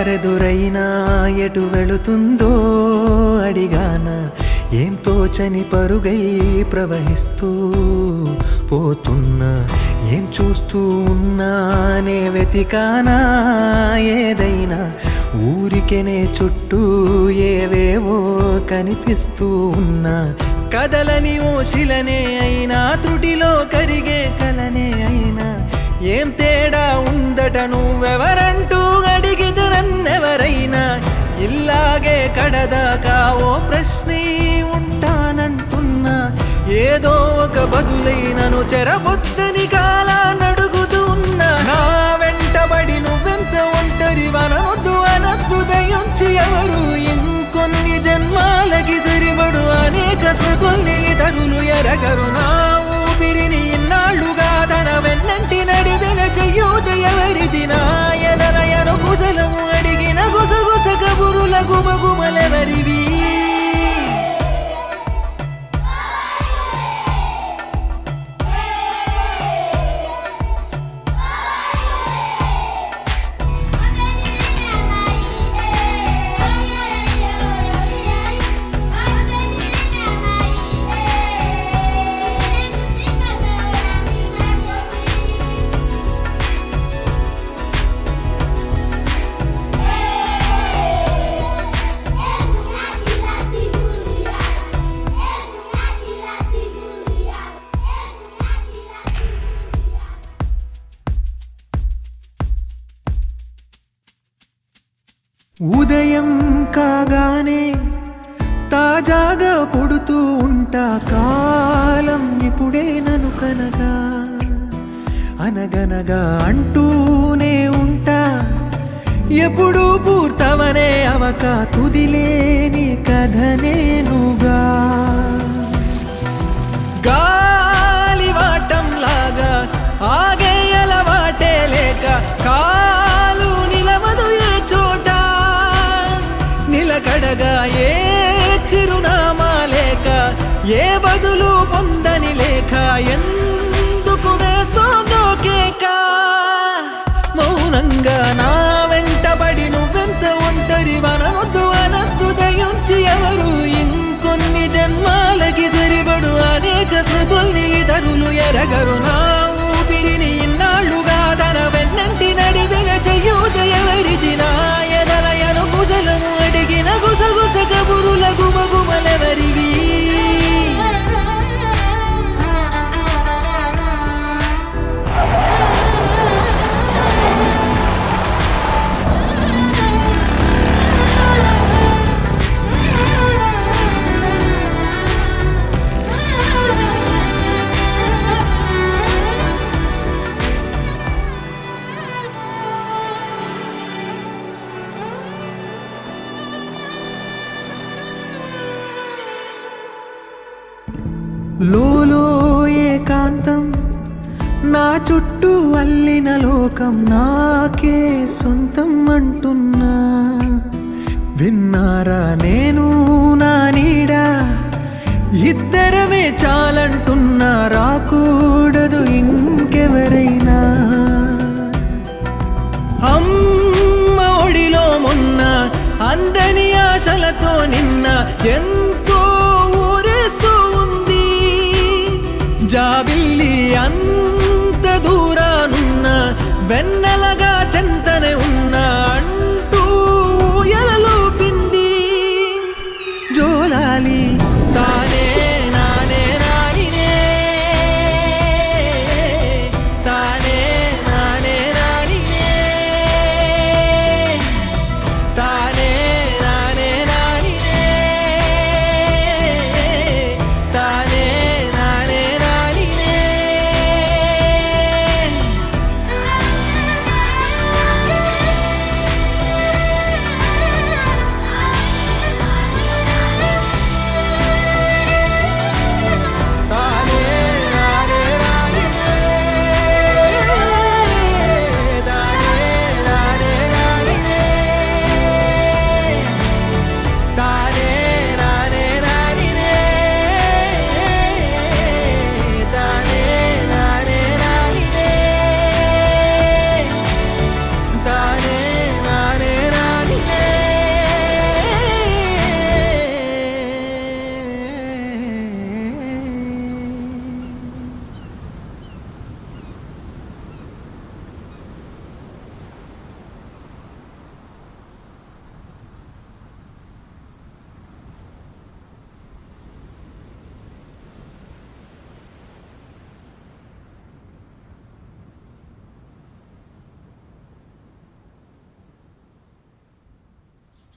దారెదురైనా ఎటు వెళుతుందో అడిగానా, ఏం తోచని పరుగై ప్రవహిస్తూ పోతున్నా, ఏం చూస్తూ ఉన్నానే వెతికానా ఏదైనా, ఊరికెనే చుట్టూ ఏవేవో కనిపిస్తూ ఉన్నా, కదలని ఓ శిలనే అయినా త్రుటిలో కరిగే కలనే అయినా, ఏం తేడా ఉందట నువ్వెవరంటూ అడిగితే నన్నెవరైనా, ఇల్లాగే కడదాకా ఓ ప్రశ్నే ఉంటానంటున్నా, ఏదో ఒక బదులైనను చెరబొద్దని కాలానడుగుతూ ఉన్నా, నా వెంటబడి నువ్వెంత ఒంటరి వనవద్దు అనద్దు దయుంచి ఎవరు, ఇంకొన్ని జన్మాలకి సరిపడు అనేక స్మృతుల్ని ఇతరులు ఎరగరు, నా ఊపిరిని ఇన్నాళ్లుగా తన వెన్నంటి నడిపిన చెయ్యూత ఎవరిది, నా ఎదలయను కుశలము అడిగిన గుసగుస కబురుల గుమగుమలెవరివి. ఉదయం కాగానే తాజాగా పుడుతూ ఉంటా, కాలం ఇప్పుడే నన్ను కనగా అనగనగా అంటూనే ఉంటా, ఎప్పుడూ పూర్తవనే అవక తుదిలేని కథ నేనుగా, గాలివాటంలాగా ఆగే అలవాటే లేక కాలు నిలవదు ఏ చోట, నిలకడగా ఏ చిరునామా లేక ఏ బదులు పొందని లేక, ఎందుకు వేస్తోందో కేక, మౌనంగా నా వెంటబడి నువ్వెంత ఒంటరి వనవద్దు అనద్దు దయుంచి ఎవరు, ఇంకొన్ని జన్మాలకి సరిపడు అనేక స్మృతుల్ని ఇతరులు ఎరగరు, నా ఊపిరిని ఇన్నాళ్లుగా తన వెన్నంటి నడిపిన చెయ్యూత ఎవరిది, నా ఎదలయను కుశలము అడిగిన గుసగుస కబురుల గుమగుమలెవరివి. లోలో ఏకాంతం నా చుట్టూ అల్లిన లోకం నాకే సొంతం అంటున్నా, విన్నారా నేను నా నీడ ఇద్దరమే చాలంటున్నా, రాకూడదు ఇంకెవరైనా, అమ్మ ఒడిలో మొన్న అందని ఆశలతో నిన్న ఎంతో ఊరేస్తూ ఉంది, జాబిల్లి అంత దూరానున్న వెన్న